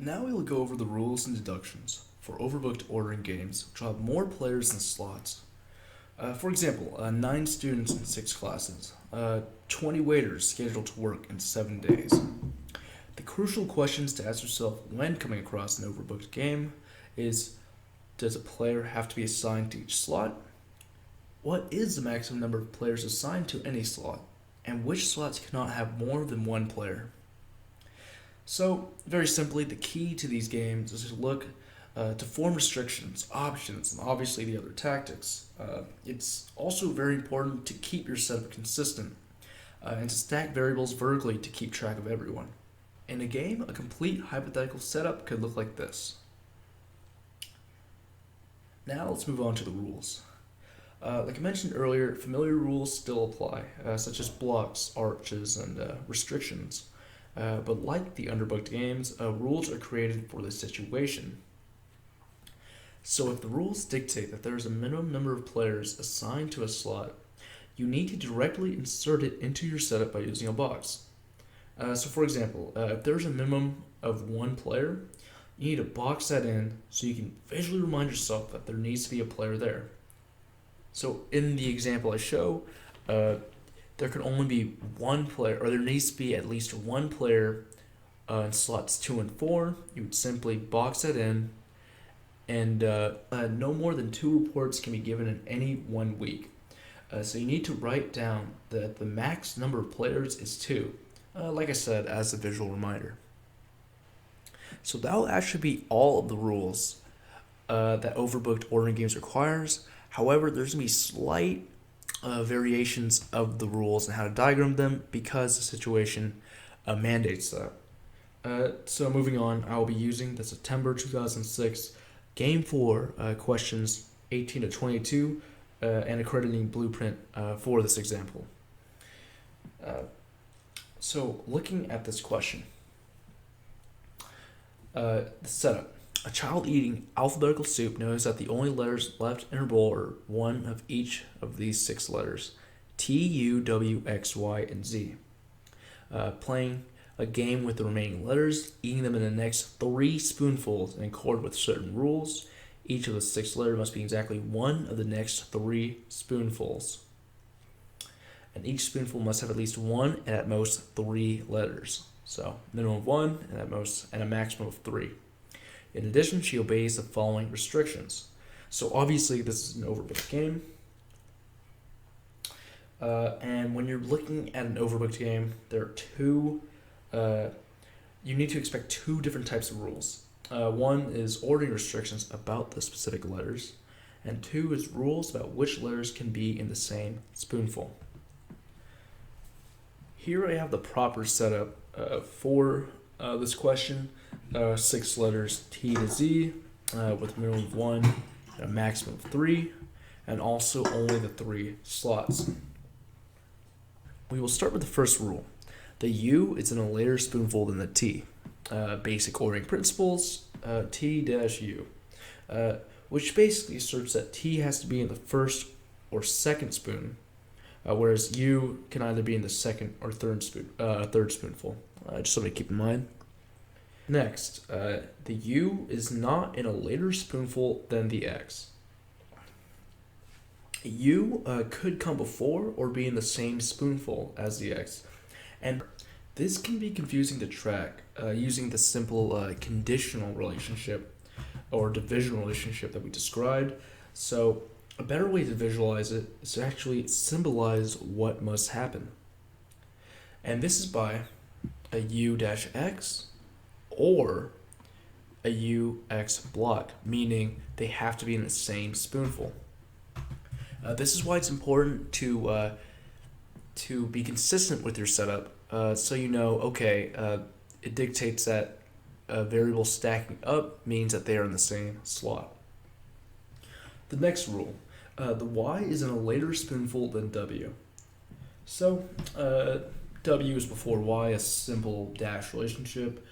Now we will go over the rules and deductions for overbooked ordering games, which will have more players than slots. For example, 9 students in 6 classes, 20 waiters scheduled to work in 7 days. The crucial questions to ask yourself when coming across an overbooked game is: does a player have to be assigned to each slot? What is the maximum number of players assigned to any slot? And which slots cannot have more than one player? So, very simply, the key to these games is to look to form restrictions, options, and obviously the other tactics. It's also very important to keep your setup consistent and to stack variables vertically to keep track of everyone. In a game, a complete hypothetical setup could look like this. Now let's move on to the rules. Like I mentioned earlier, familiar rules still apply, such as blocks, arches, and restrictions. But like the underbooked games, rules are created for the situation. So if the rules dictate that there is a minimum number of players assigned to a slot, you need to directly insert it into your setup by using a box. So for example, if there's a minimum of one player, you need to box that in so you can visually remind yourself that there needs to be a player there. So in the example I show, there can only be one player, or there needs to be at least one player in slots 2 and 4. You would simply box that in, and no more than 2 reports can be given in any 1 week. So you need to write down that the max number of players is 2, like I said, as a visual reminder. So that will actually be all of the rules that overbooked ordering games requires. However, there's going to be slight variations of the rules and how to diagram them because the situation mandates that. So moving on, I will be using the September 2006 Game 4 questions 18 to 22 and accrediting blueprint for this example. So looking at this question, the setup. A child eating alphabetical soup knows that the only letters left in her bowl are one of each of these 6 letters: T, U, W, X, Y, and Z. Playing a game with the remaining letters, eating them in the next 3 spoonfuls in accord with certain rules. Each of the 6 letters must be exactly one of the next 3 spoonfuls. And each spoonful must have at least 1 and at most 3 letters. So minimum of 1 and a maximum of 3. In addition, she obeys the following restrictions. So obviously this is an overbooked game. And when you're looking at an overbooked game, there are you need to expect 2 different types of rules. One is ordering restrictions about the specific letters, and 2 is rules about which letters can be in the same spoonful. Here I have the proper setup for this question. 6 letters T to Z with a minimum of 1 and a maximum of 3, and also only the 3 slots. We will start with the first rule. The U is in a later spoonful than the T. Basic ordering principles, T-U, which basically asserts that T has to be in the first or second spoon, whereas U can either be in the second or third spoonful. Just something to keep in mind. Next, the U is not in a later spoonful than the X. U could come before or be in the same spoonful as the X, and this can be confusing to track using the simple conditional relationship or division relationship that we described. So a better way to visualize it is to actually symbolize what must happen. And this is by a U-X or a UX block, meaning they have to be in the same spoonful. This is why it's important to be consistent with your setup, so you know, okay, it dictates that variables stacking up means that they are in the same slot. The next rule, the Y is in a later spoonful than W. So W is before Y, a simple dash relationship.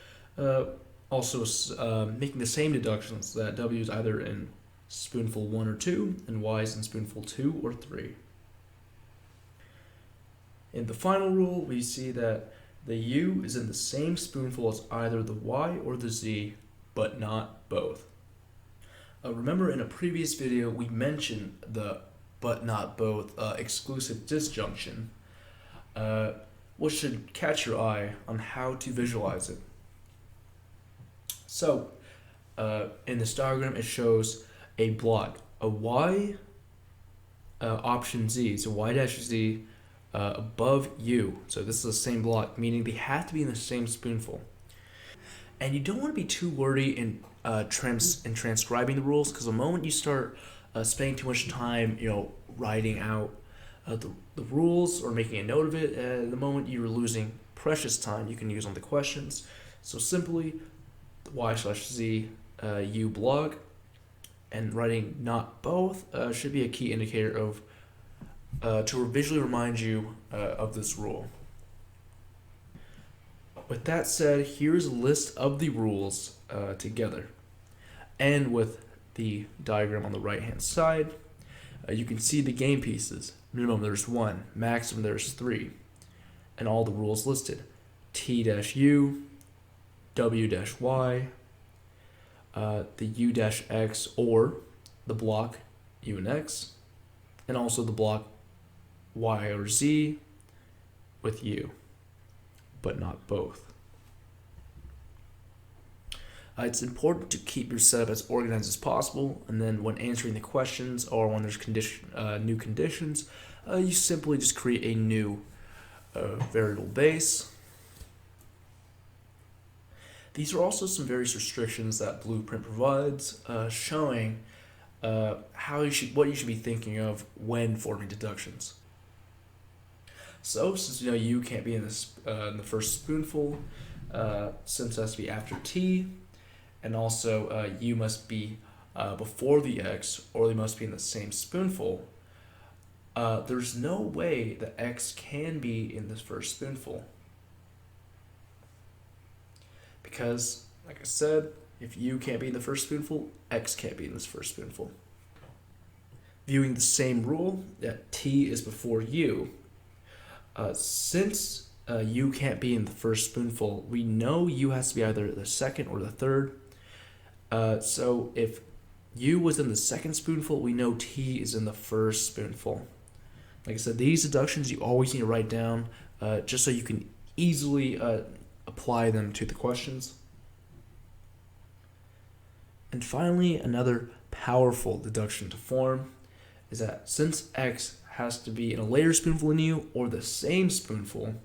Also making the same deductions that W is either in spoonful 1 or 2 and Y is in spoonful 2 or 3. In the final rule, we see that The U is in the same spoonful as either the Y or the Z, but not both. Remember in a previous video we mentioned the but not both exclusive disjunction, which should catch your eye on how to visualize it. So, in this diagram it shows a block, a Y option Z, so Y dash Z above U. So this is the same block, meaning they have to be in the same spoonful. And you don't want to be too wordy in transcribing the rules, because the moment you start spending too much time, writing out the rules or making a note of it, the moment you're losing precious time you can use on the questions. So simply the Y/Z U block, and writing not both should be a key indicator of to visually remind you of this rule. With that said, here's a list of the rules together, and with the diagram on the right hand side, you can see the game pieces. Minimum there's 1, maximum there's 3, and all the rules listed: T-U, W-Y, the U-X or the block U and X, and also the block Y or Z with U, but not both. It's important to keep your setup as organized as possible, and then when answering the questions or when there's new conditions, you simply just create a new variable base. These are also some various restrictions that Blueprint provides, showing what you should be thinking of when forming deductions. So since U can't be in the first spoonful, since it has to be after T, and also U must be before the X, or they must be in the same spoonful, there's no way that X can be in the first spoonful. Because, like I said, if U can't be in the first spoonful, X can't be in this first spoonful. Viewing the same rule, that T is before U, since U can't be in the first spoonful, we know U has to be either the second or the third. So if U was in the second spoonful, we know T is in the first spoonful. Like I said, these deductions you always need to write down, just so you can easily apply them to the questions. And finally, another powerful deduction to form is that since X has to be in a later spoonful than U or the same spoonful,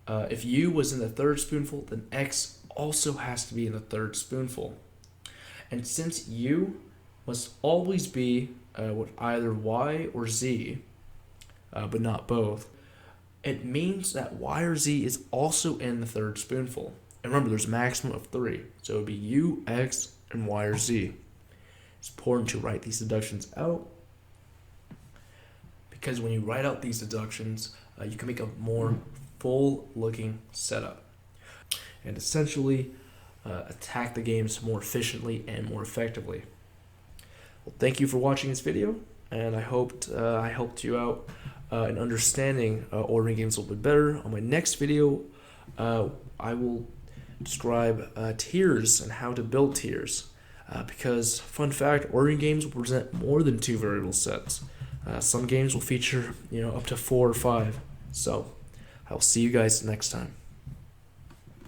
if U was in the third spoonful, then X also has to be in the third spoonful. And since U must always be with either Y or Z, but not both, it means that Y or Z is also in the third spoonful. And remember, there's a maximum of 3, so it would be U, X, and Y or Z. It's important to write these deductions out, because when you write out these deductions, you can make a more full-looking setup, and essentially attack the games more efficiently and more effectively. Well, thank you for watching this video, and I hoped I helped you out in understanding ordering games a little bit better. On my next video, I will describe tiers and how to build tiers, because, fun fact, ordering games will present more than 2 variable sets. Some games will feature up to 4 or 5. So I'll see you guys next time.